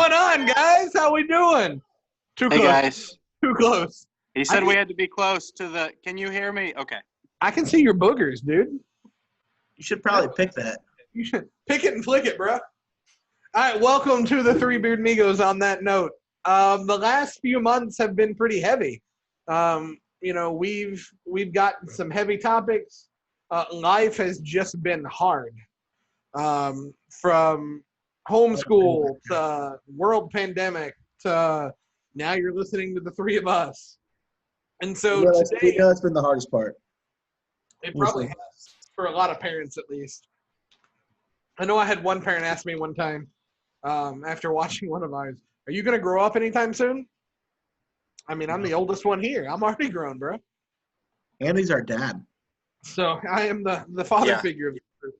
going on, guys? How we doing? Too Hey close. guys, Too close. he said we had to be close to the. Can you hear me? Okay. I can see your boogers, dude. You should probably pick that. You should pick it and flick it, bro. All right, welcome to the Three Beardmigos. On that note, the last few months have been pretty heavy. We've gotten some heavy topics. Life has just been hard. From homeschool to world pandemic to now you're listening to the three of us. And so today, that's been the hardest part. it probably has, for a lot of parents at least. I know I had one parent ask me one time after watching one of ours, are you going to grow up anytime soon? I mean, I'm the oldest one here. I'm already grown, bro. Andy's our dad. So I am the father figure of the group.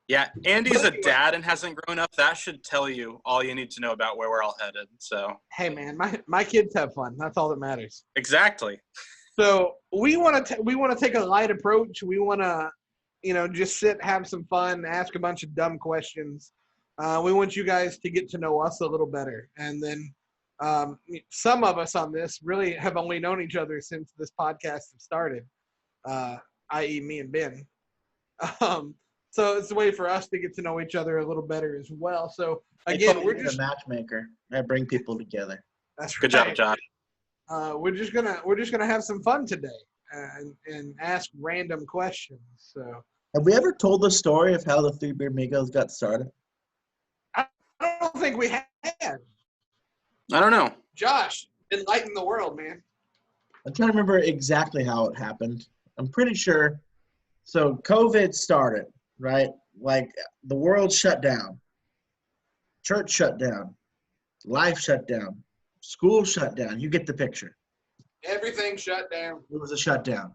Yeah, Andy's a dad and hasn't grown up. That should tell you all you need to know about where we're all headed. So Hey, man, my kids have fun. That's all that matters. exactly. So we want to take a light approach. We want to, just sit, have some fun, ask a bunch of dumb questions. We want you guys to get to know us a little better. And then some of us on this really have only known each other since this podcast started, i.e. me and Ben. So it's a way for us to get to know each other a little better as well. So again, we're just a matchmaker. I bring people together. That's Good right. job, Josh. We're just gonna have some fun today and ask random questions. So Have we ever told the story of how the Three Beardmigos got started? I don't think we have. I don't know. Josh, enlighten the world, man. I'm trying to remember exactly how it happened. I'm pretty sure. So COVID started, right? Like the world shut down. Church shut down. Life shut down. School shut down. You get the picture. Everything shut down. It was a shutdown.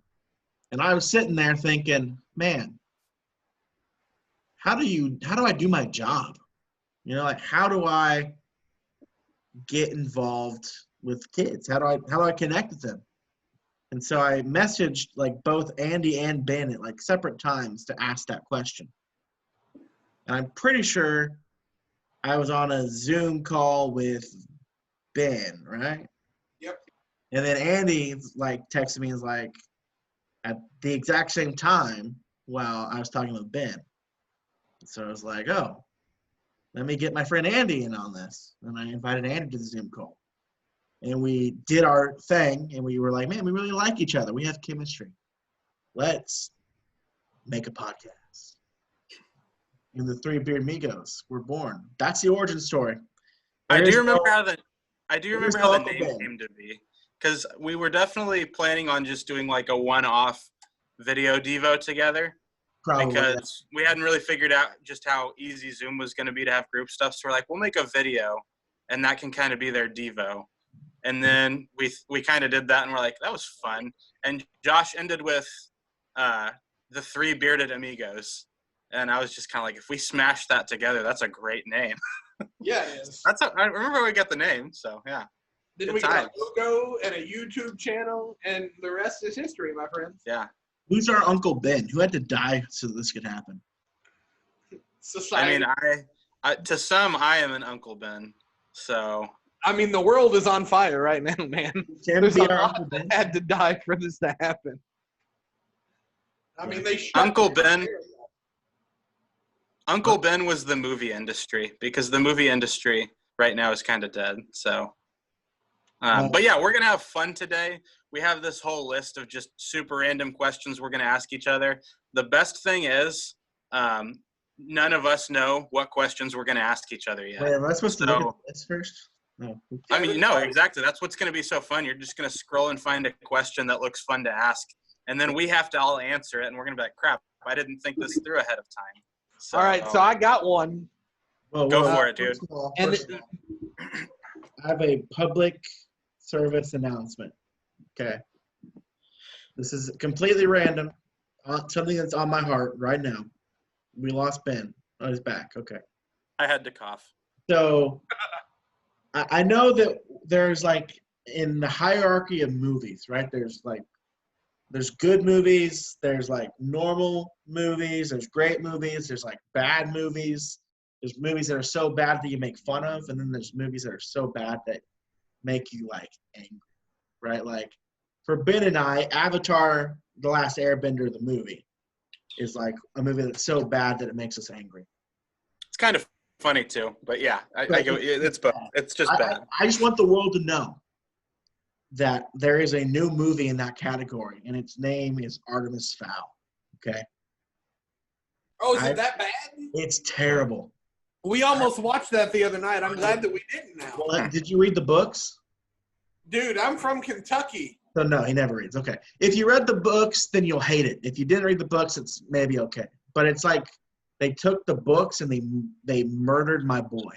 And I was sitting there thinking, man, how do I do my job? How do I get involved with kids? How do I connect with them? And so I messaged both Andy and Ben at separate times to ask that question. And I'm pretty sure I was on a Zoom call with Ben, right? Yep. And then Andy texted me at the exact same time while I was talking with Ben. So I was like, oh, let me get my friend Andy in on this. And I invited Andy to the Zoom call. And we did our thing, and we were like, man, we really like each other. We have chemistry. Let's make a podcast. And the Three Beardmigos were born. That's the origin story. I do remember how the name came to be, because we were definitely planning on just doing a one-off video devo together. Probably, because we hadn't really figured out just how easy Zoom was going to be to have group stuff. So we're like, we'll make a video, and that can kind of be their devo. And then we kind of did that, and we're like, that was fun. And Josh ended with the Three Bearded Amigos. And I was just kind of like, if we smash that together, that's a great name. Yeah, it is. I remember we got the name, so yeah. Then Good we got times. a logo and a YouTube channel, and the rest is history, my friends. Yeah. Who's our Uncle Ben? Who had to die so this could happen? Society. To some, I am an Uncle Ben. So. The world is on fire right now, man. There's a lot that had to die for this to happen. They shut Uncle Ben. Uncle Ben was the movie industry, because the movie industry right now is kind of dead. So, but yeah, we're gonna have fun today. We have this whole list of just super random questions we're gonna ask each other. The best thing is, none of us know what questions we're gonna ask each other yet. Wait, am I supposed to look at this first? No. No, exactly. That's what's going to be so fun. You're just going to scroll and find a question that looks fun to ask, and then we have to all answer it, and we're going to be like, crap, I didn't think this through ahead of time. So, all right, so I got one. Go for it, dude. First of all, I have a public service announcement. Okay. This is completely random. Something that's on my heart right now. We lost Ben. Oh, he's back. Okay. I had to cough. So I know that there's in the hierarchy of movies, right? There's good movies, there's normal movies, there's great movies, there's bad movies. There's movies that are so bad that you make fun of, and then there's movies that are so bad that make you like angry, right? Like for Ben and I, Avatar: The Last Airbender, the movie, is like a movie that's so bad that it makes us angry. It's kind of funny too, but yeah, I go. It's both. It's just bad. I just want the world to know that there is a new movie in that category, and its name is Artemis Fowl. Okay. Oh, is it that bad? It's terrible. We almost watched that the other night. I'm glad that we didn't now. Well, did you read the books? Dude, I'm from Kentucky. So no, he never reads. Okay. If you read the books, then you'll hate it. If you didn't read the books, it's maybe okay. But it's like they took the books and they murdered my boy.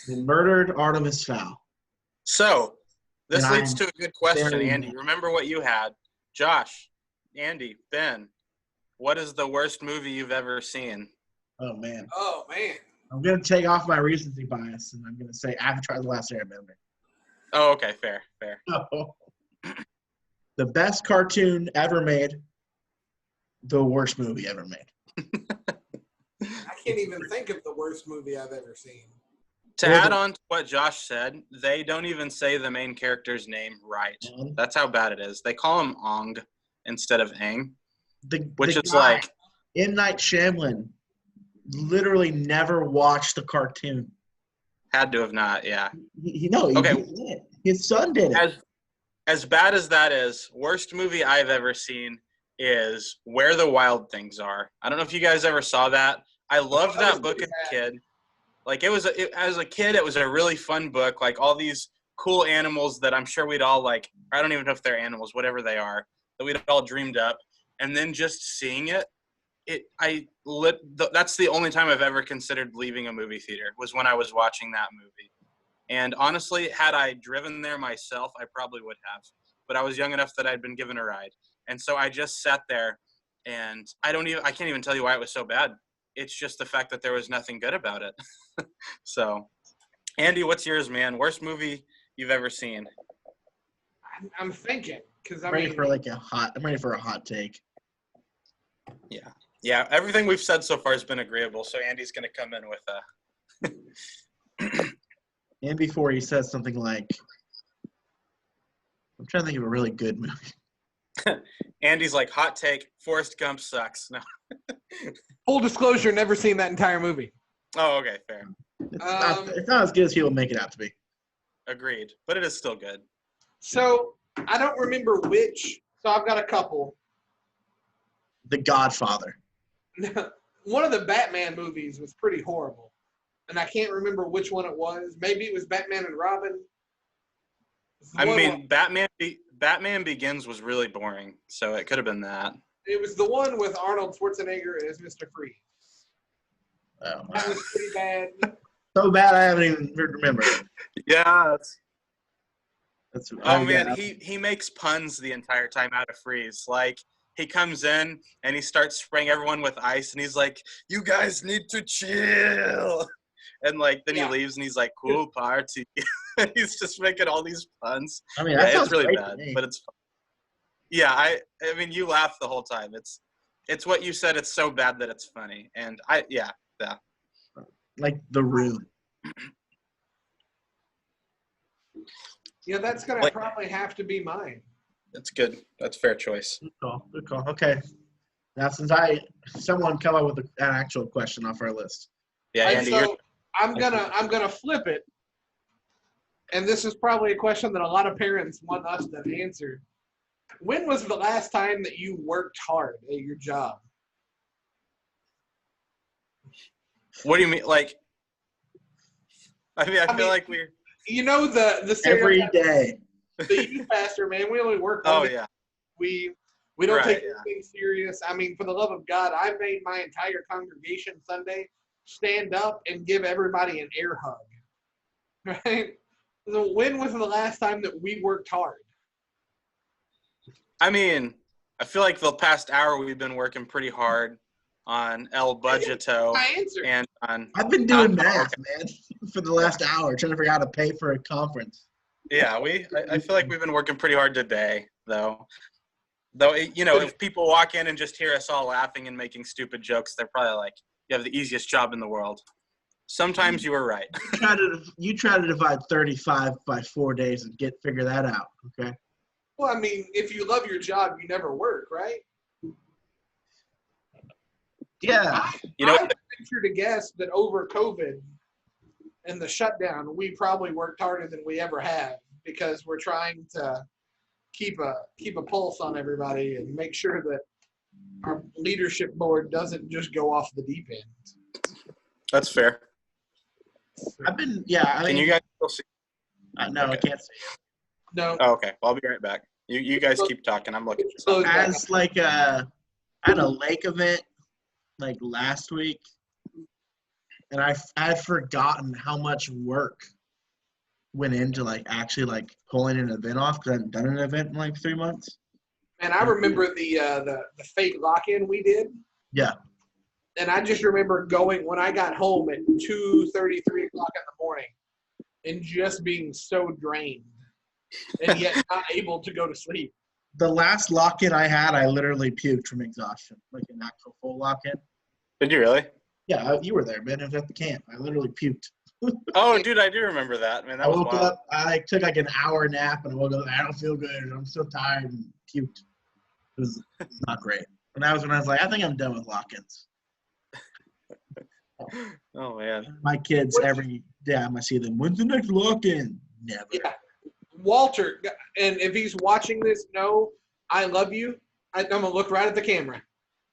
They murdered Artemis Fowl. So this And leads I'm to a good question, very Andy. mad. Remember what you had. Josh, Andy, Ben, what is the worst movie you've ever seen? Oh, man. Oh, man. I'm going to take off my recency bias, and I'm going to say Avatar: The Last Airbender. Oh, okay, fair. Oh. The best cartoon ever made, the worst movie ever made. I can't even think of the worst movie I've ever seen. To add on to what Josh said, they don't even say the main character's name right. That's how bad it is. They call him Ong instead of Aang, which is like M. Night Shyamalan literally never watched the cartoon. had to have not, yeah. He Okay. did it. His son did it. As bad as that is, worst movie I've ever seen is Where the Wild Things Are. I don't know if you guys ever saw that. I loved that book as a kid. Like as a kid, it was a really fun book. Like all these cool animals that I'm sure we'd all like. I don't even know if they're animals, whatever they are, that we'd all dreamed up. And then just seeing it, that's the only time I've ever considered leaving a movie theater was when I was watching that movie. And honestly, had I driven there myself, I probably would have. But I was young enough that I'd been given a ride. And so I just sat there, and I can't even tell you why it was so bad. It's just the fact that there was nothing good about it. So, Andy, what's yours, man? Worst movie you've ever seen? I'm thinking because I'm ready for a hot take. Yeah. Everything we've said so far has been agreeable. So Andy's going to come in with a. And before he says something like, I'm trying to think of a really good movie. Andy's like, hot take, Forrest Gump sucks. No. Full disclosure, never seen that entire movie. Oh, okay, fair. It's not as good as people make it out to be. Agreed, but it is still good. So I don't remember which. So I've got a couple. The Godfather. One of the Batman movies was pretty horrible. And I can't remember which one it was. Maybe it was Batman and Robin. Batman Begins was really boring, so it could have been that. It was the one with Arnold Schwarzenegger as Mr. Freeze. Oh, That was pretty bad. So bad I haven't even remembered. Yeah. Man, he makes puns the entire time out of Freeze. Like, he comes in and he starts spraying everyone with ice, and he's like, "You guys need to chill." And then he leaves, and he's like, "Cool party." He's just making all these puns. I mean, it's really bad, but it's fun. Yeah, I mean, you laugh the whole time. It's what you said. It's so bad that it's funny, and yeah. Like The Room. Yeah, that's gonna probably have to be mine. That's good. That's a fair choice. Good call. Okay. Now, since someone come up with an actual question off our list. Yeah, Andy. So I'm gonna flip it, and this is probably a question that a lot of parents want us to answer. When was the last time that you worked hard at your job? What do you mean? Like, I feel like we're. You know the every day. The youth pastor, man. We only work. Oh yeah. We don't take anything serious. I mean, for the love of God, I made my entire congregation Sunday stand up and give everybody an air hug. Right? So when was the last time that we worked hard? I mean, I feel like the past hour we've been working pretty hard on El Budgeto and on. I've been doing math, man, for the last hour, trying to figure out how to pay for a conference. Yeah, I feel like we've been working pretty hard today, though. Though, if people walk in and just hear us all laughing and making stupid jokes, they're probably like, "You have the easiest job in the world." Sometimes you were right. You try to divide 35 by 4 days and figure that out, okay? Well, I mean, if you love your job, you never work, right? Yeah. You know, I would venture to guess that over COVID and the shutdown, we probably worked harder than we ever have because we're trying to keep a pulse on everybody and make sure that our leadership board doesn't just go off the deep end. that's fair. Can Can you guys still see? No, okay. I can't see you. No. Oh, okay. Well, I'll be right back. You guys keep talking. I'm looking for something. As like I had a lake event like last week, and I've forgotten how much work went into like actually like pulling an event off because I hadn't done an event in like 3 months. And I remember the fake lock-in we did. Yeah. And I just remember going when I got home at 2:30, 3 o'clock in the morning and just being so drained and yet not able to go to sleep. The last lock-in I had, I literally puked from exhaustion, like an actual full lock-in. Did you really? Yeah, you were there, man. It was at the camp. I literally puked. Oh, dude, I do remember that, man. That was woke wild. up, I took like an hour nap, and I woke up, I don't feel good. I'm so tired and puked. It was not great. And that was when I was like, I think I'm done with lock-ins. Oh, man. My kids, every time I see them, when's the next lock-in? Never. Yeah. Walter, and if he's watching this, no, I love you. I'm going to look right at the camera.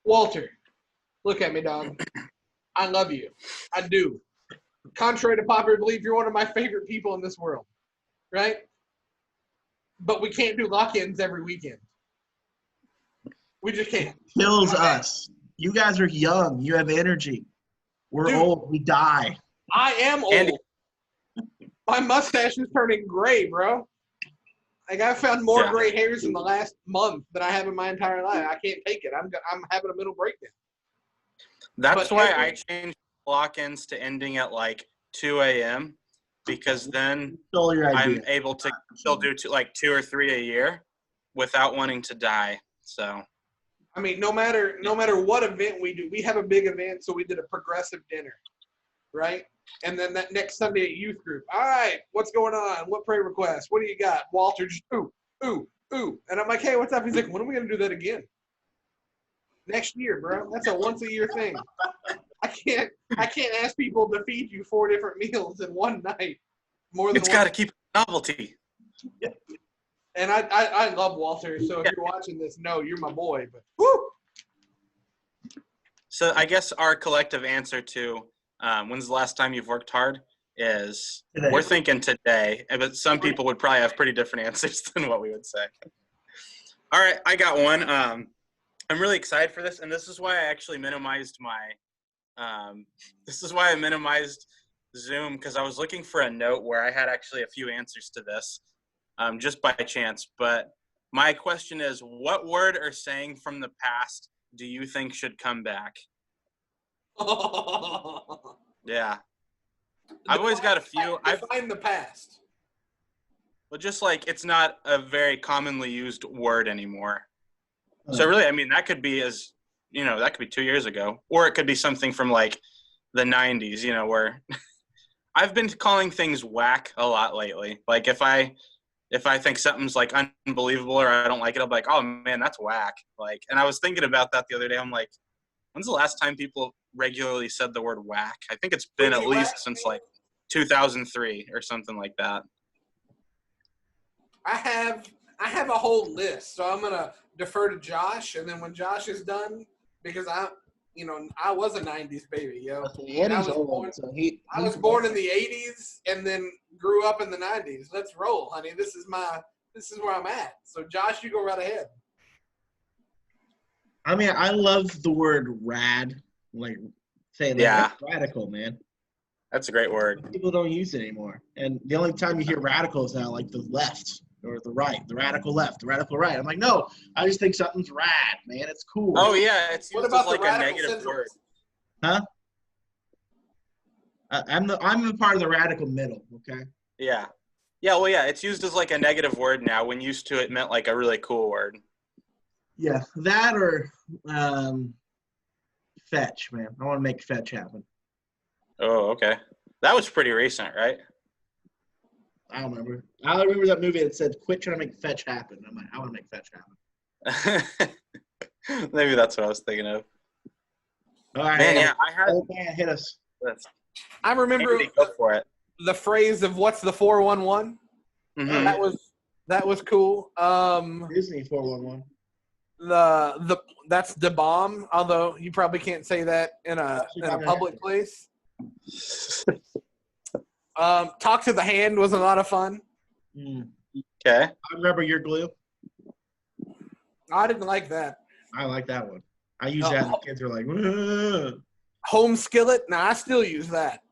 Walter, look at me, dog. I love you. I do. Contrary to popular belief, you're one of my favorite people in this world, right? But we can't do lock-ins every weekend. We just can't. Kills us. You guys are young. You have energy. We're Dude, old. We die. I am old. My mustache is turning gray, bro. Like I found more gray hairs in the last month than I have in my entire life. I can't take it. I'm having a mental breakdown. That's why I changed lock-ins to ending at like 2 a.m. because then I'm able to still do two or three a year without wanting to die. So, I mean, no matter what event we do, we have a big event, so we did a progressive dinner, right? And then that next Sunday at youth group, all right, what's going on? What prayer requests? What do you got? Walter just ooh. And I'm like, hey, what's up? He's like, when are we gonna do that again? Next year, bro. That's a once a year thing. I can't ask people to feed you 4 different meals in one night. It's got to keep novelty. And I love Walter, so if you're watching this, no, you're my boy. But woo! So I guess our collective answer to when's the last time you've worked hard is today. We're thinking today, but some people would probably have pretty different answers than what we would say. All right, I got one. I'm really excited for this, and this is why I actually minimized Zoom, because I was looking for a note where I had actually a few answers to this, just by chance. But my question is, what word or saying from the past do you think should come back? Yeah. I've always got a few. Define the past. Well, just like it's not a very commonly used word anymore. So really, I mean, that could be that could be 2 years ago, or it could be something from like the 90s, where I've been calling things whack a lot lately. Like if I think something's like unbelievable or I don't like it, I'll be like, oh man, that's whack. Like, and I was thinking about that the other day. I'm like, when's the last time people regularly said the word whack? I think it's been at least since like 2003 or something like that. I have a whole list, so I'm gonna defer to Josh, and then when Josh is done, because I was a '90s baby, yo. I was born in the '80s and then grew up in the '90s. Let's roll, honey. This is where I'm at. So Josh, you go right ahead. I mean, I love the word rad. Like, say, that's radical, man. That's a great word. People don't use it anymore. And the only time you hear radical is now like the left or the right, the radical left, the radical right. I'm like, no, I just think something's rad, man. It's cool. Oh, yeah. It's used as like a negative word. Huh? I'm the part of the radical middle, okay? Yeah. Yeah, well, yeah, it's used as like a negative word now when used to it meant like a really cool word. Yeah, that or fetch, man. I want to make fetch happen. Oh, okay. That was pretty recent, right? I don't remember. I remember that movie that said, "Quit trying to make fetch happen." I'm like, I want to make fetch happen. Maybe that's what I was thinking of. All right, Man, yeah, I had. old man, hit us. I remember Go for it. the phrase of "What's the 411?" Mhm. That was cool. Disney 411. That's the bomb. Although you probably can't say that in a public place. Talk to the hand was a lot of fun. Okay. I remember your glue. I didn't like that. I like that one. I use that, and the kids are like, "Whoa." Home skillet. Nah, I still use that.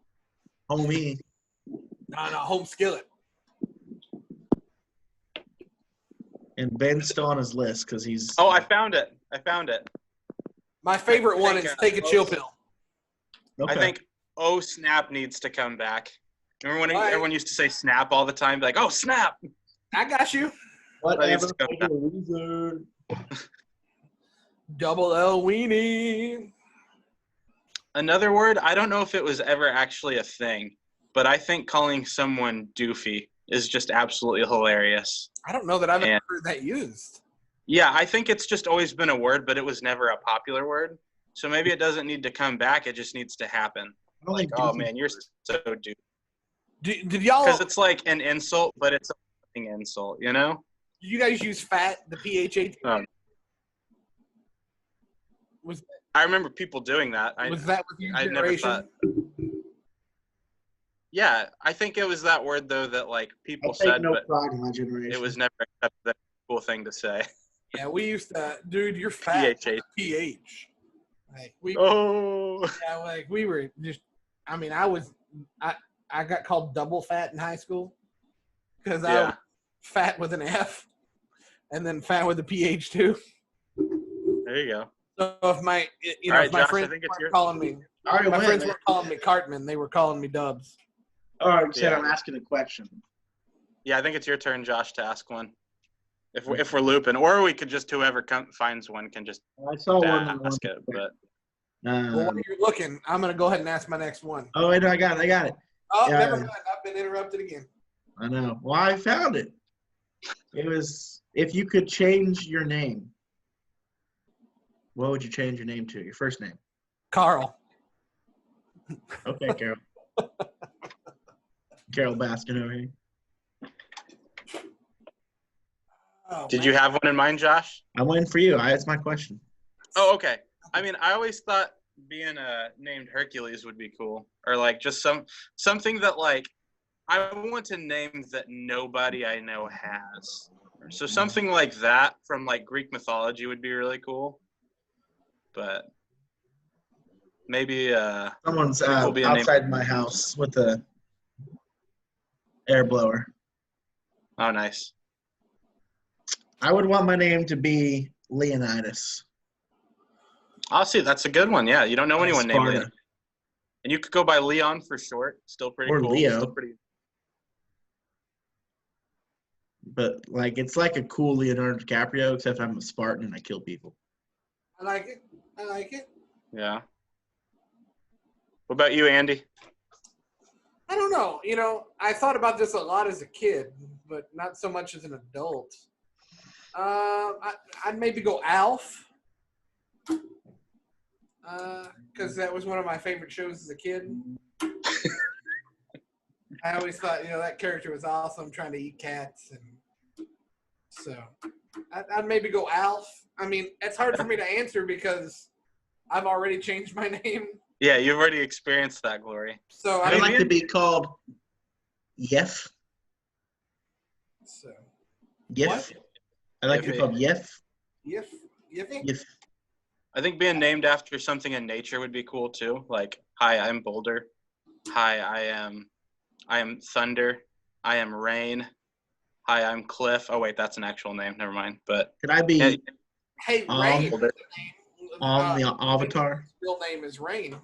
Homie. No, home skillet. And Ben's still on his list because he's. Oh, I found it. My favorite one is take a chill pill. Okay. I think "Oh Snap" needs to come back. Remember when everyone used to say "snap" all the time? Be like, "Oh snap!" I got you. Whatever. Double L weenie. Another word, I don't know if it was ever actually a thing, but I think calling someone Doofy is just absolutely hilarious. I don't know that I've ever heard that used. Yeah, I think it's just always been a word, but it was never a popular word. So maybe it doesn't need to come back. It just needs to happen. Like, oh, man, you're so Doofy. Did y'all? Because it's like an insult, but it's a fucking insult, you know? Did you guys use fat, the PHA? I remember people doing that. Was that with your generation? Never thought. Yeah, I think it was that word though that like people said, no but pride in my generation. it was never accepted. Cool thing to say. Yeah, we used to, dude. You're fat. PH. Like we were just. I mean, I got called double fat in high school because I was fat with an F, and then fat with a PH too. There you go. So if my friends weren't calling me, friends weren't calling me Cartman, they were calling me Dubs. All right, said I'm asking a question. Yeah, I think it's your turn, Josh, to ask one. If we're looping, or we could just whoever finds one can just I saw one ask it. But well, while you're looking, I'm gonna go ahead and ask my next one. Oh wait, no, I got it. Oh, never mind. I've been interrupted again. I know. Well, I found it. It was if you could change your name. What would you change your name to? Your first name? Carl. Okay, Carol. Carol Baskin over here. Oh, did you have one in mind, Josh? I'm waiting for you. That's my question. Oh, okay. I mean, I always thought being named Hercules would be cool, or like just something that like I want to name that nobody I know has. So something like that from like Greek mythology would be really cool. But maybe someone's outside my house with a air blower. Oh, nice. I would want my name to be Leonidas. I'll see. That's a good one. Yeah, you don't know anyone named Leon. And you could go by Leon for short. Still pretty cool. Leo. Still pretty. But like, it's like a cool Leonardo DiCaprio, except I'm a Spartan and I kill people. I like it. Yeah. What about you, Andy? I don't know. You know, I thought about this a lot as a kid, but not so much as an adult. I'd maybe go Alf. Because that was one of my favorite shows as a kid. I always thought, that character was awesome, trying to eat cats, and so I'd maybe go Alf. I mean, it's hard for me to answer because I've already changed my name. Yeah, you've already experienced that glory. So I'd like to be called Yef. So Yef. What? I'd like to be called Yef. Yef. I think being named after something in nature would be cool too. Like, hi, I'm Boulder. Hi, I am Thunder. I am Rain. Hi, I'm Cliff. Oh wait, that's an actual name. Never mind. But could I be? Hey, Rain. On the Avatar. His real name is Rain.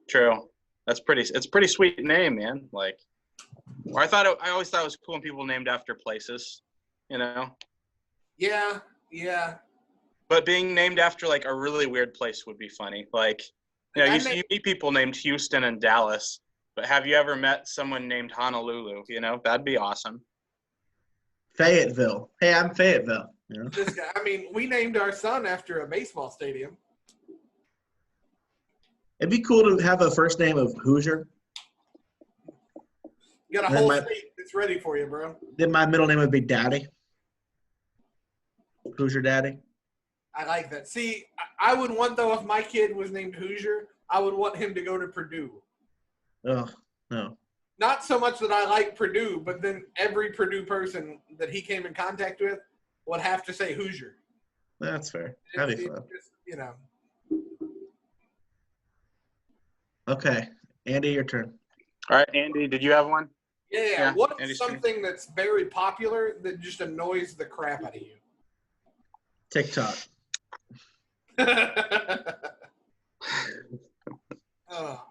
True. It's pretty sweet name, man. Like, or I always thought it was cool when people named after places. Yeah. But being named after like a really weird place would be funny. Like, you meet people named Houston and Dallas, But have you ever met someone named Honolulu? You know, that'd be awesome. Fayetteville. Hey, I'm Fayetteville. You know? This guy, I mean, we named our son after a baseball stadium. It'd be cool to have a first name of Hoosier. You got a whole state that's ready for you, bro. Then my middle name would be Daddy. Hoosier Daddy. I like that. See, I would want, though, if my kid was named Hoosier, I would want him to go to Purdue. Oh, no. Not so much that I like Purdue, but then every Purdue person that he came in contact with would have to say Hoosier. That's fair. That'd be fun. Just, you know. Okay. Andy, your turn. All right, Andy, did you have one? Yeah. What's Andy's something that's very popular that just annoys the crap out of you? TikTok. Oh.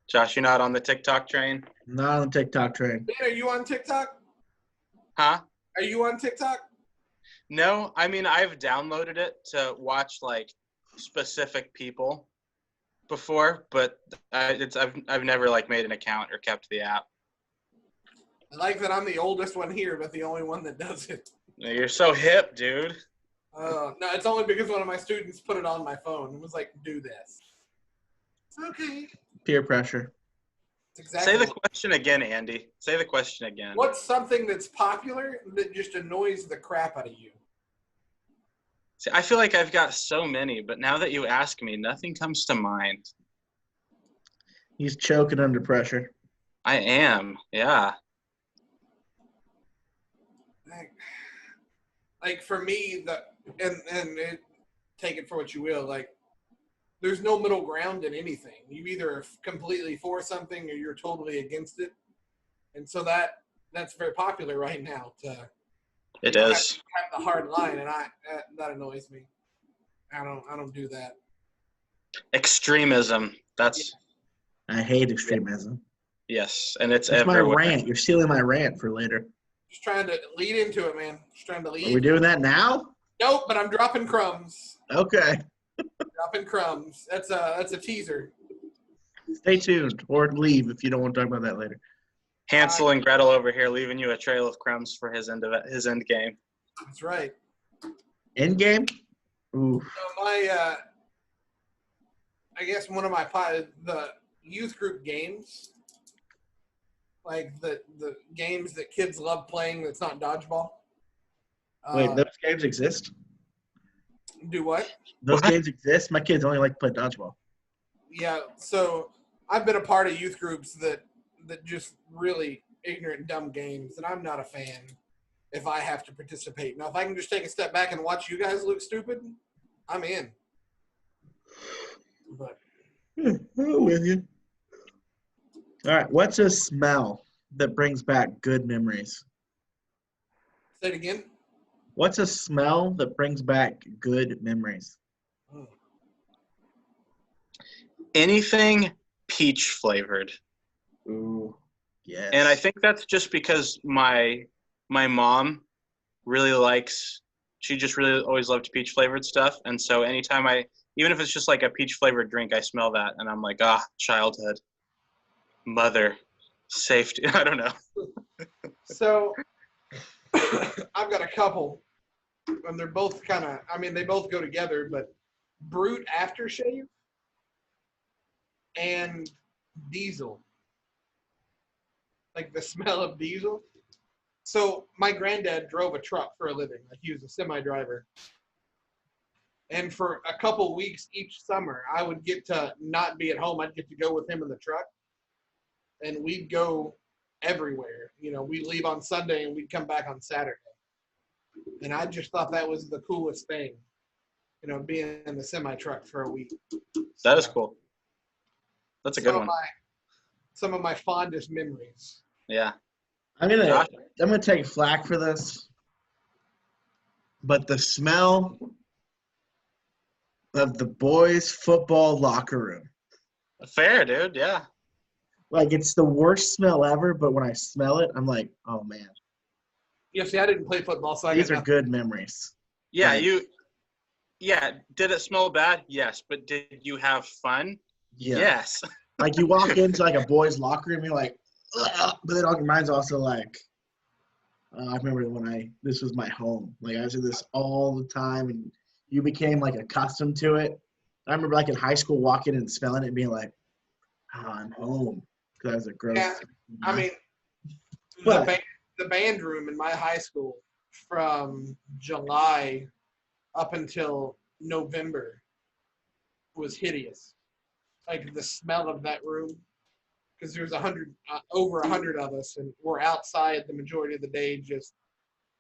Josh, you're not on the TikTok train? Not on the TikTok train. Man, are you on TikTok? Huh? Are you on TikTok? No, I mean, I've downloaded it to watch, like, specific people before, but I've never, like, made an account or kept the app. I like that I'm the oldest one here, but the only one that does it. You're so hip, dude. No, it's only because one of my students put it on my phone and was like, do this. Okay. Peer pressure. That's exactly Say the question again, Andy. Say the question again. What's something that's popular that just annoys the crap out of you? See, I feel like I've got so many, but now that you ask me, nothing comes to mind. He's choking under pressure. I am, yeah. Like for me, take it for what you will, like, there's no middle ground in anything. You either are completely for something or you're totally against it. And so that's very popular right now. It is. Have the hard line, and that annoys me. I don't do that. Extremism. That's. I hate extremism. Yes, and it's That's my everywhere. rant. You're stealing my rant for later. Just trying to lead into it, man. Just trying to lead. Are we doing that now? Nope, but I'm dropping crumbs. Okay. Dropping crumbs. That's a teaser. Stay tuned or leave if you don't want to talk about that later. Hansel and Gretel over here leaving you a trail of crumbs for his end game. That's right. End game? Ooh. So I guess one of the youth group games, like the games that kids love playing that's not dodgeball. Wait, those games exist? Do what? Those games exist? My kids only like to play dodgeball. Yeah, so I've been a part of youth groups that just really ignorant, dumb games, and I'm not a fan if I have to participate. Now, if I can just take a step back and watch you guys look stupid, I'm in. But I'm with you. All right, what's a smell that brings back good memories? say it again. What's a smell that brings back good memories? Anything peach flavored. Ooh, yes. And I think that's just because my mom really likes, she just really always loved peach flavored stuff. And so anytime even if it's just like a peach flavored drink, I smell that and I'm like, childhood, mother, safety. I don't know. So I've got a couple, and they're both they both go together, but Brute aftershave and diesel. Like the smell of diesel. So my granddad drove a truck for a living. Like he was a semi driver. And for a couple weeks each summer, I would get to not be at home. I'd get to go with him in the truck. And we'd go everywhere. You know, we'd leave on Sunday and we'd come back on Saturday. And I just thought that was the coolest thing. You know, being in the semi truck for a week. That is cool. That's a good one. Some of my fondest memories. Yeah. I'm gonna take flack for this, but the smell of the boys' football locker room. Fair, dude. Yeah. Like, it's the worst smell ever, but when I smell it, I'm like, oh man. Yeah, see, I didn't play football, so these are good memories. Yeah, like, did it smell bad? Yes, but did you have fun? Yeah. Yes. Like you walk into like a boys' locker room, you're like, ugh, but then your mind's also like, I remember when this was my home. Like I was in this all the time, and you became like accustomed to it. I remember like in high school walking and smelling it and being like, oh, I'm home. Because I was a gross. Yeah, I mean, But the band room in my high school from July up until November was hideous. Like the smell of that room, because there's over 100 of us, and we're outside the majority of the day, just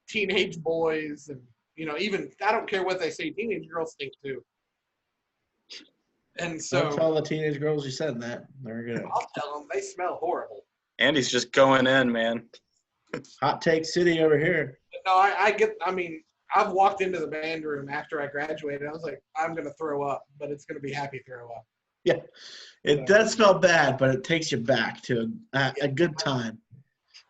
teenage boys, and even I don't care what they say, teenage girls stink too. And so don't tell the teenage girls you said that. They're gonna. I'll tell them they smell horrible. Andy's just going in, man. Hot take city over here. No, I mean, I've walked into the band room after I graduated. I was like, I'm going to throw up, but it's going to be happy throw up. Yeah, it does smell bad, but it takes you back to a good time.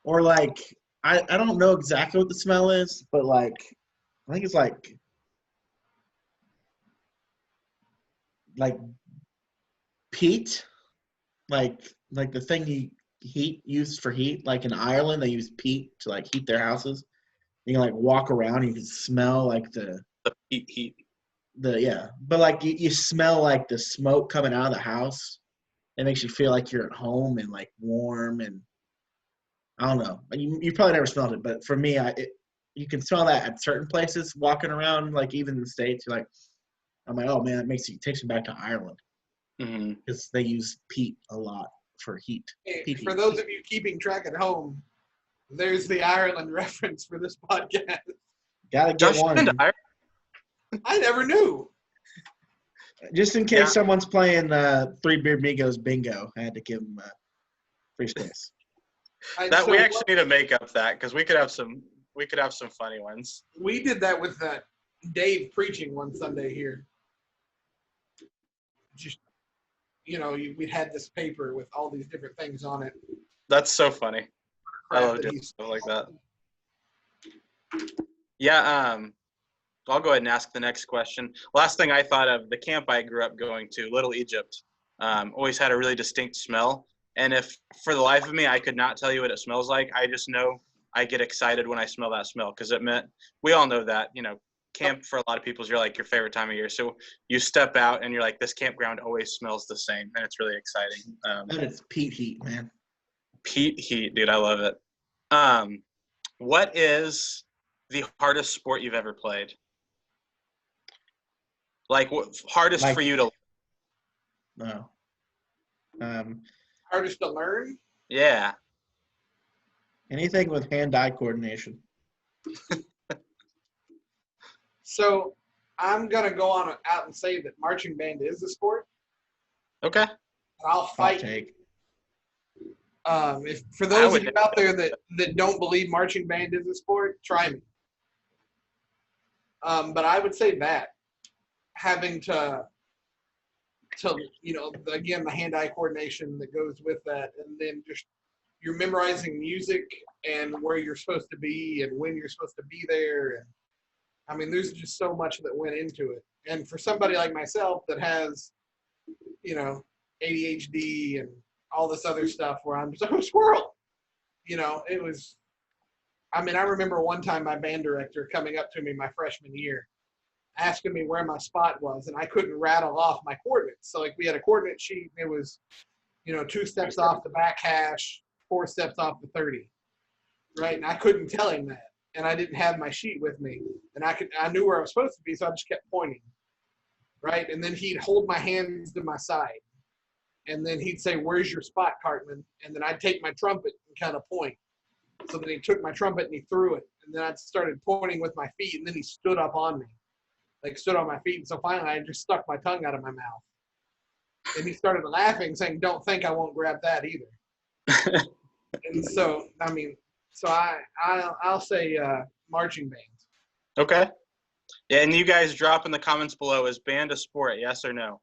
Or like, I don't know exactly what the smell is, but like, I think it's like peat, like the thing you used for heat. Like in Ireland, they use peat to like heat their houses. You can like walk around, and you can smell like the heat. But like you smell like the smoke coming out of the house. It makes you feel like you're at home and like warm, and I don't know. You probably never smelled it, but for me, you can smell that at certain places walking around, like even in the States. You're like, I'm like, oh man, it takes me back to Ireland because they use peat a lot for heat. Hey, for those of you keeping track at home, there's the Ireland reference for this podcast. Gotta get one. I never knew. Just in case someone's playing Three Beardmigos bingo, I had to give them free space. We actually need to make up that because we could have some funny ones. We did that with Dave preaching one Sunday here. Just we had this paper with all these different things on it. That's so funny. I love doing stuff like that. Yeah, I'll go ahead and ask the next question. Last thing I thought of, the camp I grew up going to, Little Egypt, always had a really distinct smell. And if for the life of me, I could not tell you what it smells like, I just know I get excited when I smell that smell because it meant, we all know that, camp for a lot of people is your favorite time of year. So you step out and you're like, this campground always smells the same. And it's really exciting. That is peat heat, man. Peat heat, dude. I love it. What is the hardest sport you've ever played? Like, what hardest for you to? No. Hardest to learn? Yeah. Anything with hand-eye coordination. So I'm gonna go out and say that marching band is a sport. Okay. And I'll fight. If for those of you out there that don't believe marching band is a sport, try me. But I would say that having to again, the hand-eye coordination that goes with that, and then just you're memorizing music and where you're supposed to be and when you're supposed to be there, and I mean, there's just so much that went into it. And for somebody like myself that has, ADHD and all this other stuff where I'm just like, oh, squirrel. It was, I remember one time my band director coming up to me my freshman year, asking me where my spot was, and I couldn't rattle off my coordinates. So like we had a coordinate sheet, and it was, 2 steps off the back hash, 4 steps off the 30. Right. And I couldn't tell him that. And I didn't have my sheet with me, and I knew where I was supposed to be, so I just kept pointing, right? And then he'd hold my hands to my side, and then he'd say, "Where's your spot, Cartman?" And then I'd take my trumpet and kind of point. So then he took my trumpet and he threw it, and then I started pointing with my feet, and then he stood up on me, stood on my feet. And so finally, I just stuck my tongue out of my mouth, and he started laughing, saying, "Don't think I won't grab that either." And so So I'll say marching band. Okay. Yeah, and you guys drop in the comments below, is band a sport, yes or no?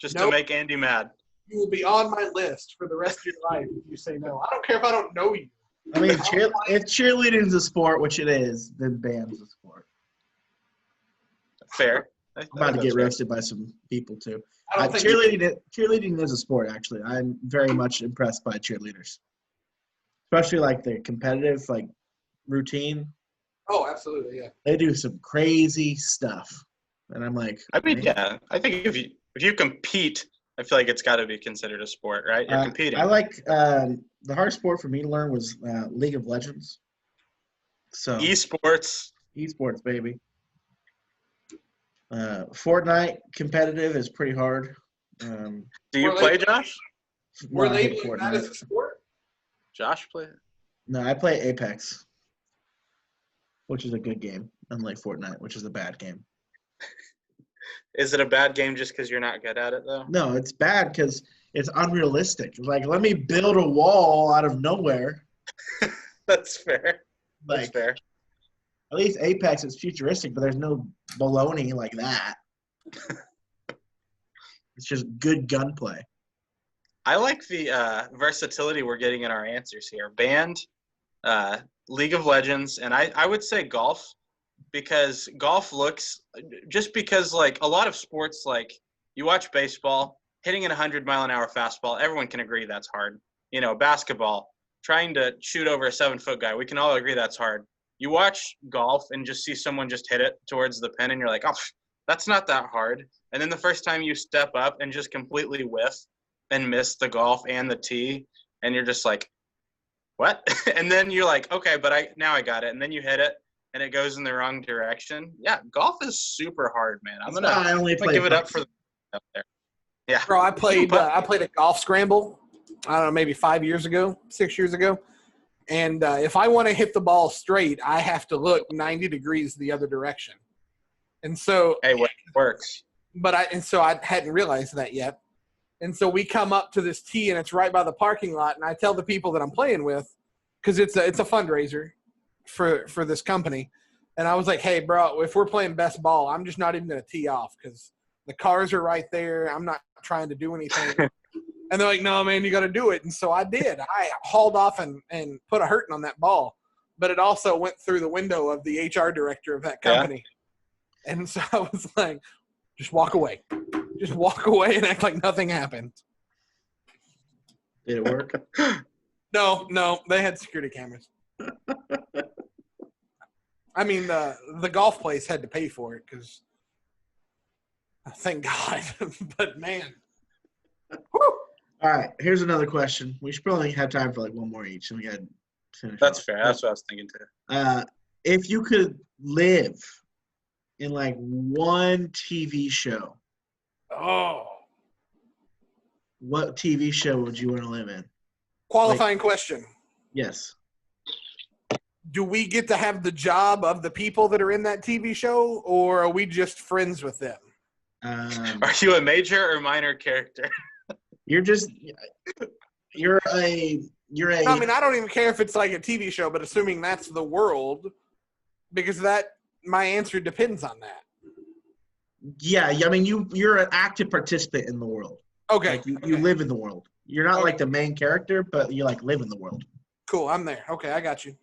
Just to make Andy mad. You will be on my list for the rest of your life if you say no. I don't care if I don't know you. I mean, if cheerleading is a sport, which it is, then band's a sport. Fair. I'm about to get roasted by some people too. I don't think Cheerleading is a sport. Actually, I'm very much impressed by cheerleaders, especially like the competitive routine. Oh, absolutely, yeah. They do some crazy stuff, and I'm like, I mean, yeah. I think if you compete, I feel like it's got to be considered a sport, right? You're competing. I like the hardest sport for me to learn was League of Legends. So esports, baby. Fortnite competitive is pretty hard. Do you play, Josh? We're labeling that as a sport? Josh play it? No, I play Apex, which is a good game, unlike Fortnite, which is a bad game. Is it a bad game just because you're not good at it, though? No, it's bad because it's unrealistic. Like, let me build a wall out of nowhere. That's fair. That's fair. At least Apex is futuristic, but there's no baloney like that. It's just good gunplay. I like the versatility we're getting in our answers here. Band, League of Legends, and I would say golf, because golf looks – just because, like, a lot of sports, like, you watch baseball, hitting a 100-mile-an-hour fastball, everyone can agree that's hard. You know, basketball, trying to shoot over a 7-foot guy, we can all agree that's hard. You watch golf and just see someone just hit it towards the pin, and you're like, oh, that's not that hard. And then the first time you step up and just completely whiff and miss the golf and the tee, and you're just like, what? And then you're like, okay, but now I got it. And then you hit it, and it goes in the wrong direction. Yeah, golf is super hard, man. I'm gonna give it up for up there. Yeah, bro. I played a golf scramble. I don't know, maybe 6 years ago. And if I want to hit the ball straight, I have to look 90 degrees the other direction. And so, hey, what works? So I hadn't realized that yet. And so we come up to this tee, and it's right by the parking lot. And I tell the people that I'm playing with, because it's a fundraiser for this company. And I was like, hey, bro, if we're playing best ball, I'm just not even going to tee off because the cars are right there. I'm not trying to do anything. And they're like, no, man, you got to do it. And so I did. I hauled off and put a hurting on that ball. But it also went through the window of the HR director of that company. Yeah. And so I was like, just walk away. Just walk away and act like nothing happened. Did it work? No, they had security cameras. I mean, the golf place had to pay for it because, thank God. But, man. Whew. All right, here's another question. We should probably have time for like one more each, and we got to finish. That's fair. That's what I was thinking too. If you could live in like one TV show, what TV show would you want to live in? Qualifying question. Yes. Do we get to have the job of the people that are in that TV show, or are we just friends with them? Are you a major or minor character? You're a. I mean, I don't even care if it's like a TV show, but assuming that's the world, because my answer depends on that. Yeah, I mean, you're an active participant in the world. Okay. Like you live in the world. You're not like the main character, but you like live in the world. Cool, I'm there. Okay, I got you.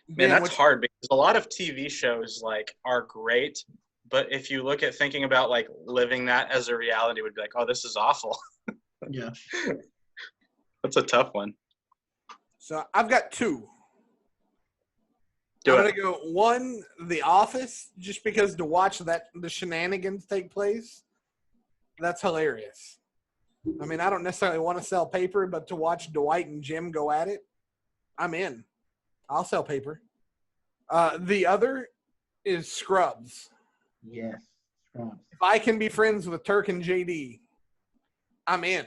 Man, that's hard because a lot of TV shows like are great, but if you look at thinking about like living that as a reality, would be like, oh, this is awful. Yeah. That's a tough one. So I've got two. I'm going to go one, The Office, just because to watch the shenanigans take place, that's hilarious. I mean, I don't necessarily want to sell paper, but to watch Dwight and Jim go at it, I'm in. I'll sell paper. The other is Scrubs. Yes, Scrubs. If I can be friends with Turk and JD, I'm in.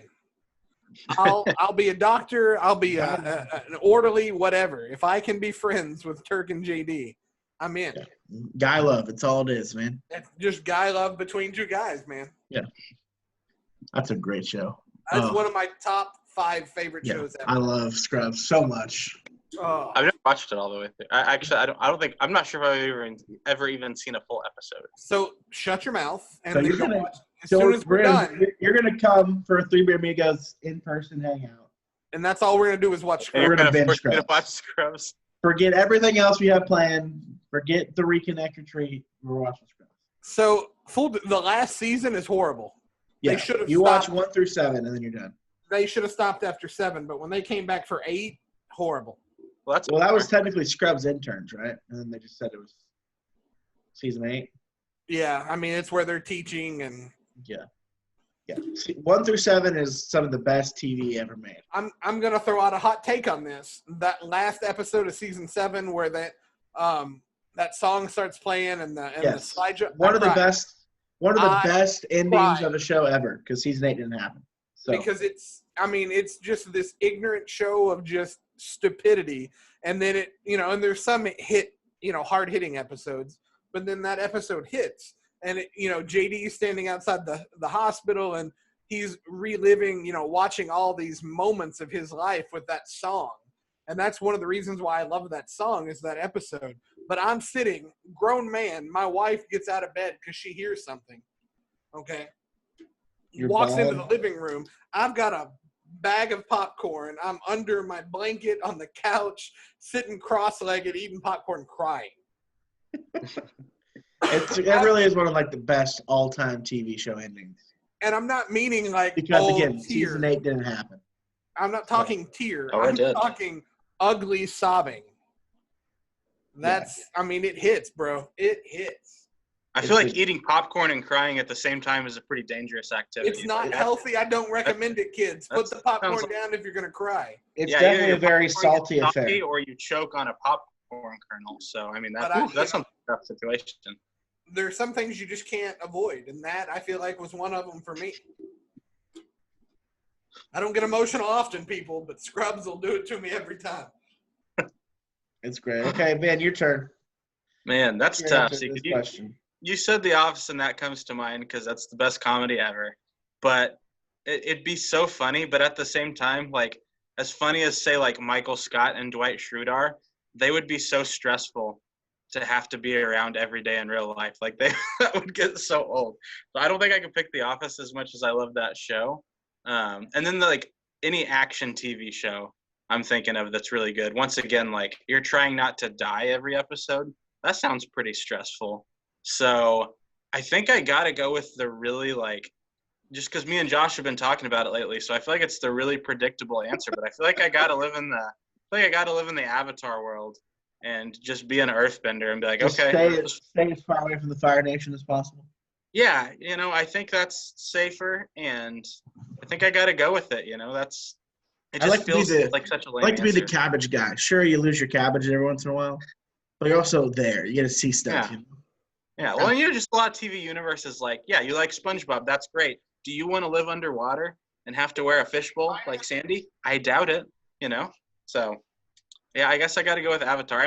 I'll be a doctor. I'll be an orderly, whatever. If I can be friends with Turk and JD, I'm in. Yeah. Guy love. It's all it is, man. It's just guy love between two guys, man. Yeah. That's a great show. That's one of my top 5 favorite shows ever. I love Scrubs so much. Oh. I've never watched it all the way through. I'm not sure if I've ever even seen a full episode. So shut your mouth and so then go watch. As soon as we're done, you're gonna come for a Three Beardmigos in-person hangout. And that's all we're gonna do is watch Scrubs. We're gonna binge Scrubs. Watch Scrubs. Forget everything else we have planned. Forget the reconnect retreat. We're watching Scrubs. So the last season is horrible. Yeah, They should have you watch stopped. 1 through 7, and then you're done. They should have stopped after 7, but when they came back for 8, horrible. Well, That was technically Scrubs interns, right? And then they just said it was season 8. Yeah, I mean, it's where they're teaching and Yeah. 1 through 7 is some of the best TV ever made. I'm gonna throw out a hot take on this. That last episode of season 7 where that song starts playing and the slideshow. One of the best endings of a show ever, because season 8 didn't happen. So because it's just this ignorant show of just stupidity, and then and there's some hard hitting episodes, but then that episode hits. And JD is standing outside the hospital, and he's reliving, watching all these moments of his life with that song. And that's one of the reasons why I love that song is that episode. But I'm sitting, grown man, my wife gets out of bed because she hears something. Okay. Walks into the living room. I've got a bag of popcorn. I'm under my blanket on the couch, sitting cross-legged, eating popcorn, crying. It really is one of the best all-time TV show endings. And I'm not meaning because again, season 8 didn't happen. I'm not talking tear. Oh, I'm talking ugly sobbing. It hits, bro. It hits. I feel like eating popcorn and crying at the same time is a pretty dangerous activity. It's not healthy. I don't recommend it, kids. Put the popcorn down if you're going to cry. It's definitely a very salty affair. Or you choke on a popcorn kernel. So, that's a tough situation. There's some things you just can't avoid, and that I feel like was one of them for me. I don't get emotional often, people, but Scrubs will do it to me every time. It's great. Okay, Ben, your turn. Man, that's tough. See, you said The Office, and that comes to mind because that's the best comedy ever. But it'd be so funny, but at the same time, as funny as, say, Michael Scott and Dwight Schrute are, they would be so stressful to have to be around every day in real life. That would get so old. So I don't think I could pick The Office as much as I love that show. And then any action TV show I'm thinking of that's really good. Once again, you're trying not to die every episode. That sounds pretty stressful. So I think I got to go with the really just because me and Josh have been talking about it lately. So I feel like it's the really predictable answer, but I feel like I got to live in the Avatar world. And just be an earthbender and be like, okay. Stay as far away from the Fire Nation as possible. Yeah, I think that's safer, and I think I got to go with it. It just feels like such a lame I like to be the answer. cabbage guy. Sure, you lose your cabbage every once in a while, but you're also there. You get to see stuff. Yeah. Well, just a lot of TV universes you like SpongeBob. That's great. Do you want to live underwater and have to wear a fishbowl like Sandy? I doubt it. So. Yeah, I guess I got to go with Avatar.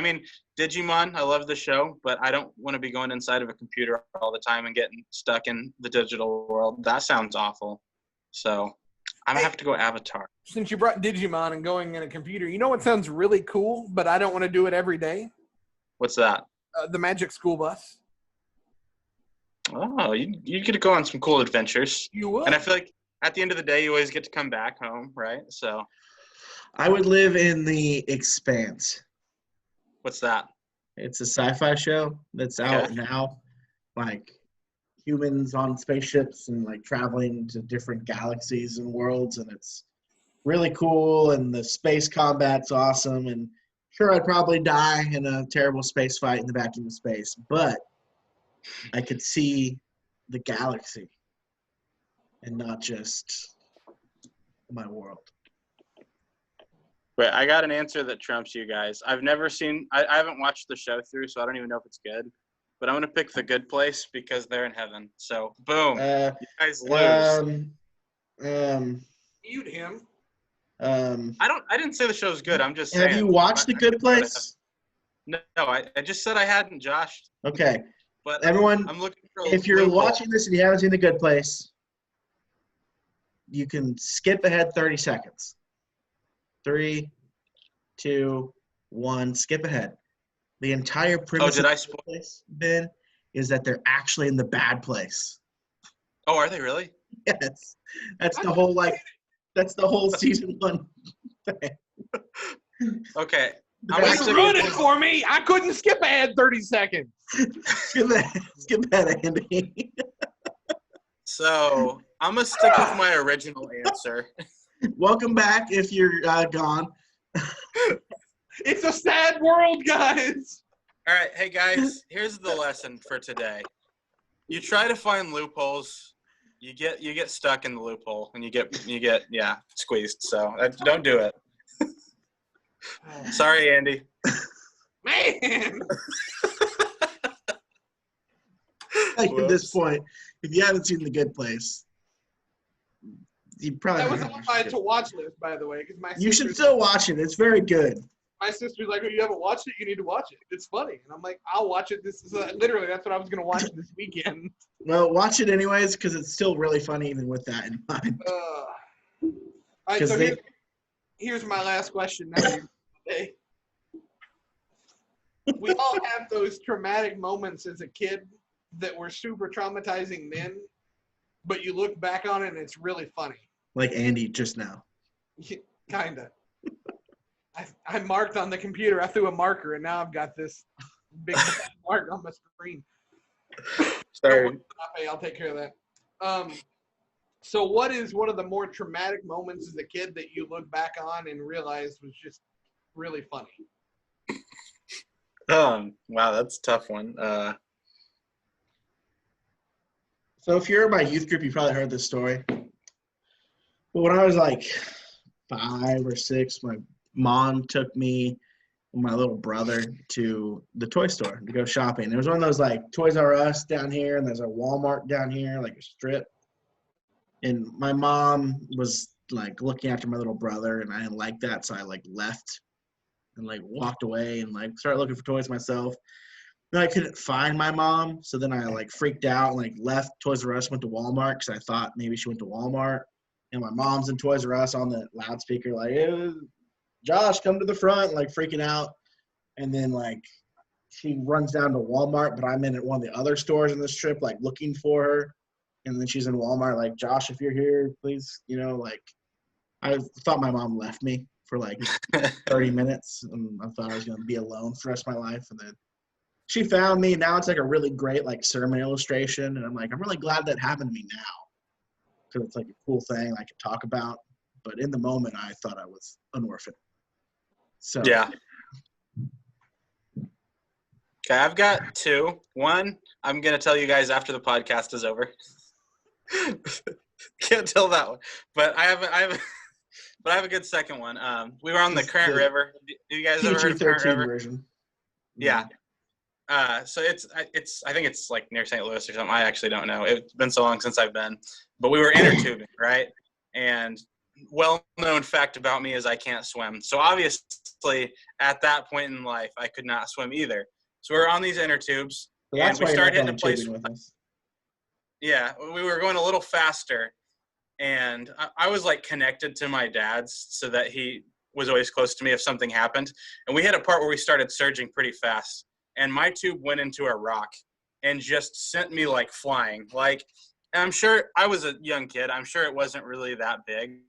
Digimon, I love the show, but I don't want to be going inside of a computer all the time and getting stuck in the digital world. That sounds awful. So I'm going to have to go Avatar. Since you brought Digimon and going in a computer, you know what sounds really cool, but I don't want to do it every day? What's that? The Magic School Bus. Oh, you get to go on some cool adventures. You will. And I feel like at the end of the day, you always get to come back home, right? So I would live in The Expanse. What's that? It's a sci-fi show that's out now. Humans on spaceships and traveling to different galaxies and worlds, and it's really cool, and the space combat's awesome, and sure, I'd probably die in a terrible space fight in the vacuum of space, but I could see the galaxy and not just my world. But I got an answer that trumps you guys. I've never seen – I haven't watched the show through, so I don't even know if it's good. But I'm going to pick The Good Place because they're in heaven. So, boom. You guys lose. Mute him. I didn't say the show's good. I'm just saying. Have you watched The Good Place? No, I just said I hadn't, Josh. Okay. But everyone, I'm looking for if you're watching this and you haven't seen The Good Place, you can skip ahead 30 seconds. 3, 2, 1, skip ahead. The entire premise of The Good Place, Ben, is that they're actually in the bad place. Oh, are they really? Yes. That's the whole season 1 thing. Okay. You ruined it for me. I couldn't skip ahead 30 seconds. Skip that, Andy. So I'm gonna stick with my original answer. Welcome back if you're gone. It's a sad world, guys. All right, hey guys, here's the lesson for today. You try to find loopholes, you get stuck in the loophole, and you get squeezed. So don't do it. Sorry, Andy. Man. Like at this point, if you haven't seen The Good Place, you probably that was on my to-watch list, by the way, because you should still watch it. It's very good. My sister's like, "Oh, you haven't watched it? You need to watch it. It's funny." And I'm like, "I'll watch it." This is literally that's what I was gonna watch this weekend. Well, watch it anyways because it's still really funny even with that in mind. All right, so here's my last question. Now, we all have those traumatic moments as a kid that were super traumatizing then, but you look back on it and it's really funny. Like Andy just now. Kinda. I marked on the computer. I threw a marker, and now I've got this big mark on my screen. Sorry. I'll take care of that. So what is one of the more traumatic moments as a kid that you look back on and realize was just really funny? Wow, that's a tough one. So if you're in my youth group, you probably heard this story. But when I was like 5 or 6, my mom took me and my little brother to the toy store to go shopping. It was one of those like Toys R Us down here, and there's a Walmart down here, like a strip. And my mom was like looking after my little brother, and I didn't like that, so I like left and like walked away and like started looking for toys myself. Then I couldn't find my mom, so then I like freaked out and like left Toys R Us, went to Walmart because I thought maybe she went to Walmart. And my mom's in Toys R Us on the loudspeaker, like, hey, Josh, come to the front, like freaking out. And then like she runs down to Walmart, but I'm in at one of the other stores in this trip, like looking for her. And then she's in Walmart, like, Josh, if you're here, please, like I thought my mom left me for like 30 minutes, and I thought I was going to be alone for the rest of my life. And then she found me. Now it's like a really great like sermon illustration, and I'm like, I'm really glad that happened to me now because it's like a cool thing I could talk about. But in the moment, I thought I was an orphan. So yeah. Okay, I've got 2. One, I'm gonna tell you guys after the podcast is over. Can't tell that one, but I have a good second one. We were on the Current River. Do you guys ever heard of Current River? Version. Yeah. So I think it's like near St. Louis or something. I actually don't know. It's been so long since I've been. But we were inner tubing, right? And well-known fact about me is I can't swim. So obviously, at that point in life, I could not swim either. So we were on these inner tubes, and we started hitting a place. With us. Yeah, we were going a little faster, and I was like connected to my dad's so that he was always close to me if something happened. And we hit a part where we started surging pretty fast, and my tube went into a rock and just sent me like flying. Like, and I'm sure I was a young kid. I'm sure it wasn't really that big,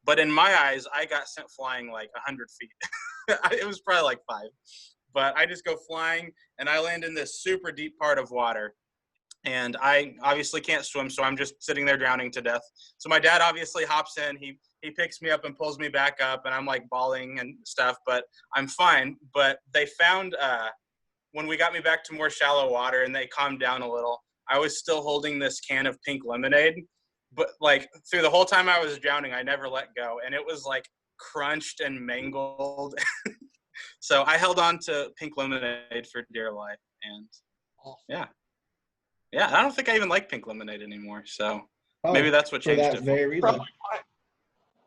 but in my eyes, I got sent flying like 100 feet. It was probably like 5, but I just go flying, and I land in this super deep part of water. And I obviously can't swim, so I'm just sitting there drowning to death. So my dad obviously hops in. He picks me up and pulls me back up, and I'm like bawling and stuff, but I'm fine. But they found when we got me back to more shallow water and they calmed down a little, I was still holding this can of pink lemonade. But like through the whole time I was drowning, I never let go, and it was like crunched and mangled. So I held on to pink lemonade for dear life, and yeah. Yeah, I don't think I even like pink lemonade anymore, so maybe that's what changed it. Very reason.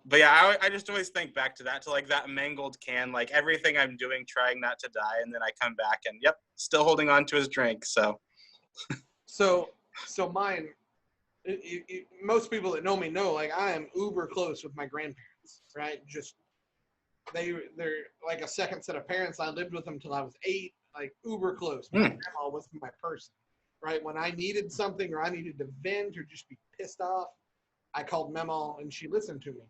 But yeah, I just always think back to that, to like that mangled can, like everything I'm doing, trying not to die, and then I come back and yep, still holding on to his drink. So mine. Most people that know me know, like I am uber close with my grandparents, right? Just they're like a second set of parents. I lived with them till I was 8, like uber close. My grandma was my person. Right, when I needed something or I needed to vent or just be pissed off, I called Memo and she listened to me.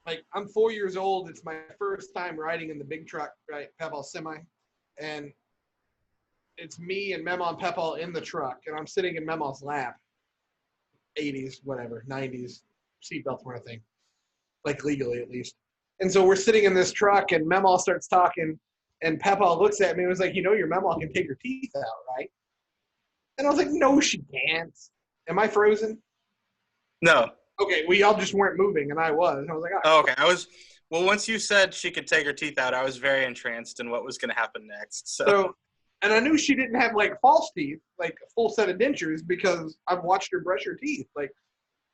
like I'm 4 years old. It's my first time riding in the big truck, right? Pepal semi. And it's me and Memo and Pepal in the truck. And I'm sitting in Memo's lap. 80s, whatever, 90s, seatbelts weren't a thing. Like legally at least. And so we're sitting in this truck and Memo starts talking. And Pepal looks at me and was like, your Memo can take her teeth out, right? And I was like, no, she can't. Am I frozen? No. Okay, we all just weren't moving, and I was. I was like, oh, okay. Well, once you said she could take her teeth out, I was very entranced in what was going to happen next. So, and I knew she didn't have, like, false teeth, like a full set of dentures, because I've watched her brush her teeth. Like,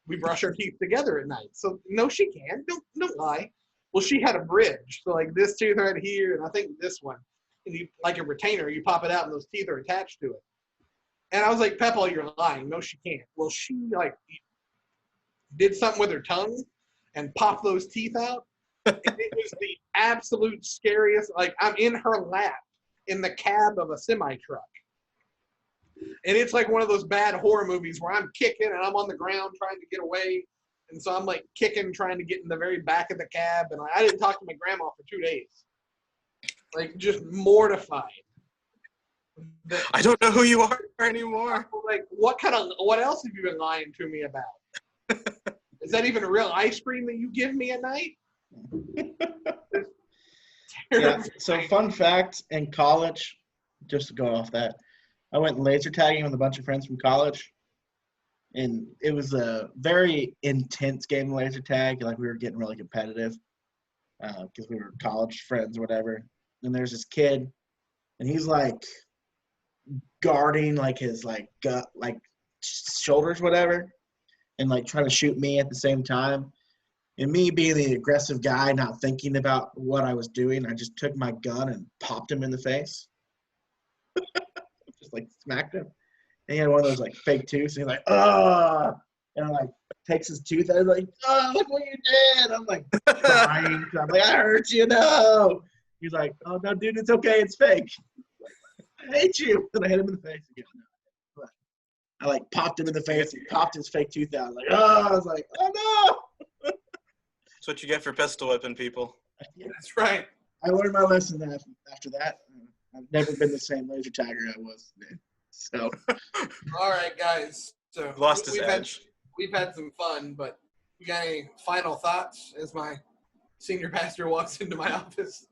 we brush our teeth together at night. So, no, she can't. Don't lie. Well, she had a bridge. So, like, this tooth right here, and I think this one. And you, like a retainer, you pop it out, and those teeth are attached to it. And I was like, Pepal, you're lying. No, she can't. Well, she, like, did something with her tongue and popped those teeth out. And it was the absolute scariest. Like, I'm in her lap in the cab of a semi-truck. And it's like one of those bad horror movies where I'm kicking and I'm on the ground trying to get away. And so I'm, like, kicking, trying to get in the very back of the cab. And I didn't talk to my grandma for 2 days. Like, just mortified. I don't know who you are anymore. Like, what else have you been lying to me about? Is that even real ice cream that you give me at night? Yeah. So fun fact, in college, just to go off that, I went laser tagging with a bunch of friends from college. And it was a very intense game of laser tag. Like, we were getting really competitive because we were college friends or whatever. And there's this kid, and he's like guarding like his like gut, like shoulders, whatever, and like trying to shoot me at the same time. And me being the aggressive guy, not thinking about what I was doing, I just took my gun and popped him in the face. Just like smacked him. And he had one of those like fake tooths, and he's like, "Ah!" And I'm like, takes his tooth out, like, "Oh, look what you did!" I'm like crying. I'm like, "I hurt you, no." He's like, "Oh no, dude, it's okay, it's fake." I hate you. And I hit him in the face again. But I like popped him in the face and popped his fake tooth out. Like, oh, I was like, oh no. That's what you get for pistol whipping people. That's right. I learned my lesson after that. I've never been the same laser tagger I was then. So. All right, guys. So Lost his edge. We've had some fun, but you got any final thoughts as my senior pastor walks into my office?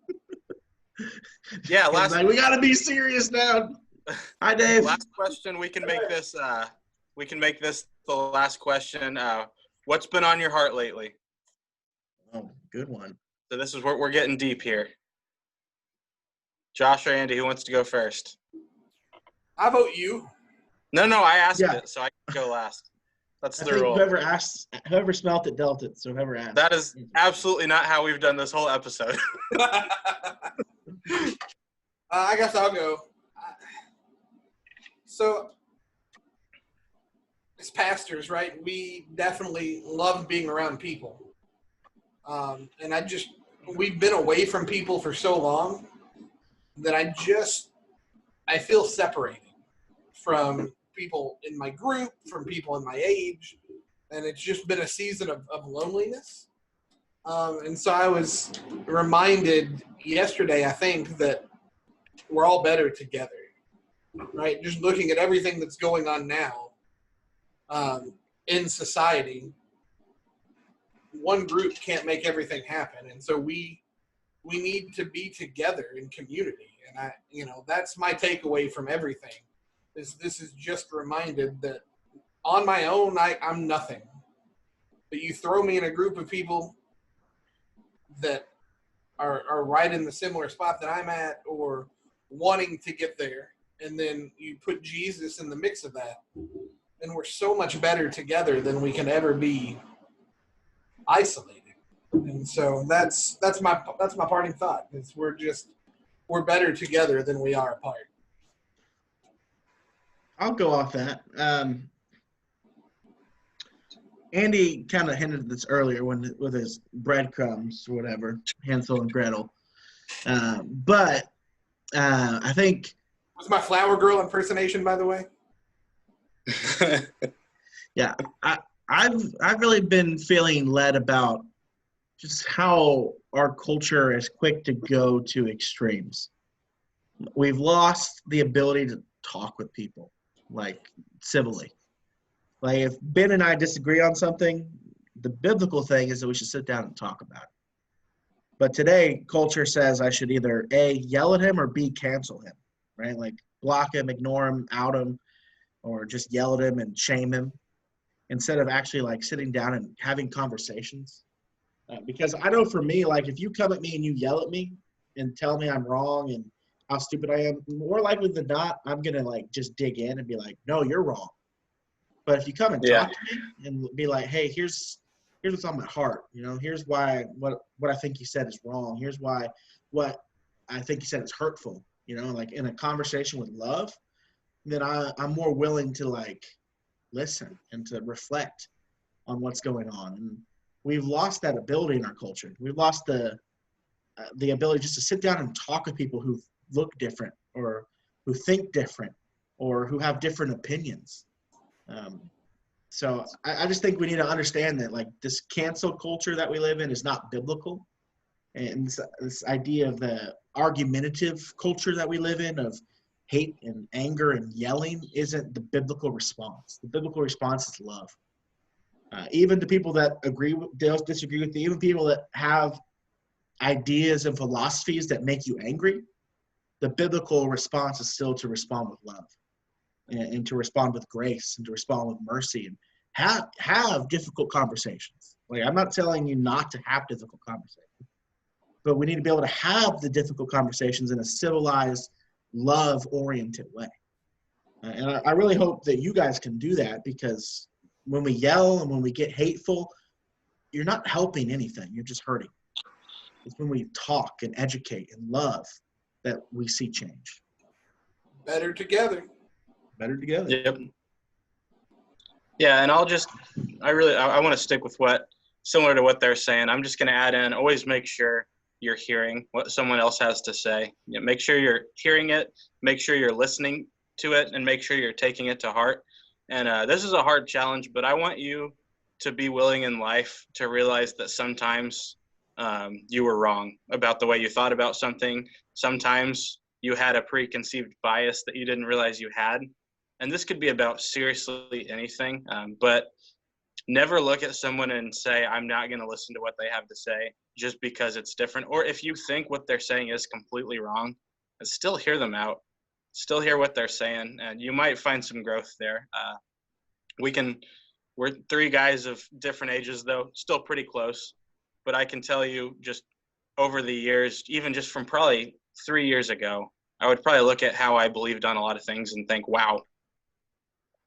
Yeah, like, we gotta be serious now. Hi, Dave. Last question. We can make this. The last question. What's been on your heart lately? Oh, good one. So this is where we're getting deep here. Josh or Andy, who wants to go first? I vote you. No, I asked it, so I can go last. That's the rule. Whoever smelt it dealt it. So whoever asked. That is absolutely not how we've done this whole episode. I guess I'll go. So, as pastors, right, we definitely love being around people. And we've been away from people for so long that I feel separated from people in my group, from people in my age, and it's just been a season of loneliness. And so I was reminded yesterday, I think, that we're all better together, right? Just looking at everything that's going on now in society, one group can't make everything happen. And so we need to be together in community. And that's my takeaway from everything. This is just reminded that on my own, I'm nothing. But you throw me in a group of people that are right in the similar spot that I'm at or wanting to get there, and then you put Jesus in the mix of that, and we're so much better together than we can ever be isolated. And so that's my parting thought. Is we're better together than we are apart. I'll go off that. Andy kind of hinted at this earlier with his breadcrumbs or whatever, Hansel and Gretel. But I think was my flower girl impersonation, by the way. Yeah, I've really been feeling led about just how our culture is quick to go to extremes. We've lost the ability to talk with people, like civilly. Like if Ben and I disagree on something, the biblical thing is that we should sit down and talk about it. But today, culture says I should either A, yell at him, or B, cancel him, right? Like block him, ignore him, out him, or just yell at him and shame him instead of actually like sitting down and having conversations. Because I know for me, like if you come at me and you yell at me and tell me I'm wrong and how stupid I am, more likely than not, I'm going to like just dig in and be like, no, you're wrong. But if you come and talk to me and be like, hey, here's what's on my heart, you know, here's why what I think you said is wrong. Here's why what I think you said is hurtful, you know, like in a conversation with love, then I'm more willing to like listen and to reflect on what's going on. And we've lost that ability in our culture. We've lost the ability just to sit down and talk with people who look different or who think different or who have different opinions. So I just think we need to understand that like this cancel culture that we live in is not biblical. And this idea of the argumentative culture that we live in of hate and anger and yelling isn't the biblical response. The biblical response is love. Even the people that disagree with you, even people that have ideas and philosophies that make you angry, the biblical response is still to respond with love and to respond with grace and to respond with mercy and have difficult conversations. Like I'm not telling you not to have difficult conversations, but we need to be able to have the difficult conversations in a civilized, love-oriented way. And I really hope that you guys can do that, because when we yell and when we get hateful, you're not helping anything. You're just hurting. It's when we talk and educate and love that we see change. Better together. Better together. Yep. Yeah, and I want to stick with similar to what they're saying. I'm just going to add in, always make sure you're hearing what someone else has to say. You know, make sure you're hearing it, make sure you're listening to it, and make sure you're taking it to heart. And this is a hard challenge, but I want you to be willing in life to realize that sometimes you were wrong about the way you thought about something. Sometimes you had a preconceived bias that you didn't realize you had. And this could be about seriously anything, but never look at someone and say, I'm not going to listen to what they have to say just because it's different. Or if you think what they're saying is completely wrong, still hear them out. Still hear what they're saying, and you might find some growth there. We're three guys of different ages, though, still pretty close. But I can tell you just over the years, even just from probably 3 years ago, I would probably look at how I believed on a lot of things and think, wow,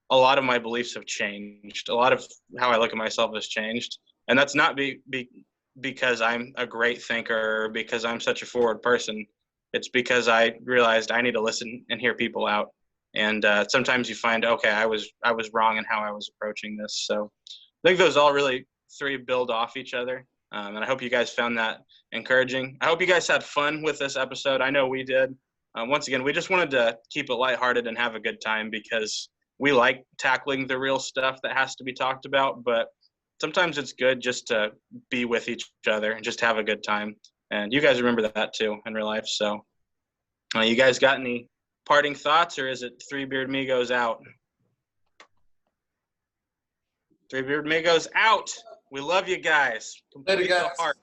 a lot of my beliefs have changed. A lot of how I look at myself has changed. And that's not because I'm a great thinker or because I'm such a forward person. It's because I realized I need to listen and hear people out. And sometimes you find, okay, I was wrong in how I was approaching this. So I think those all really three build off each other. And I hope you guys found that encouraging. I hope you guys had fun with this episode. I know we did. Once again, we just wanted to keep it lighthearted and have a good time because we like tackling the real stuff that has to be talked about. But sometimes it's good just to be with each other and just have a good time. And you guys remember that too in real life. So you guys got any parting thoughts, or is it Three Beardmigos out? Three Beardmigos out. We love you guys. Later, guys. Heart.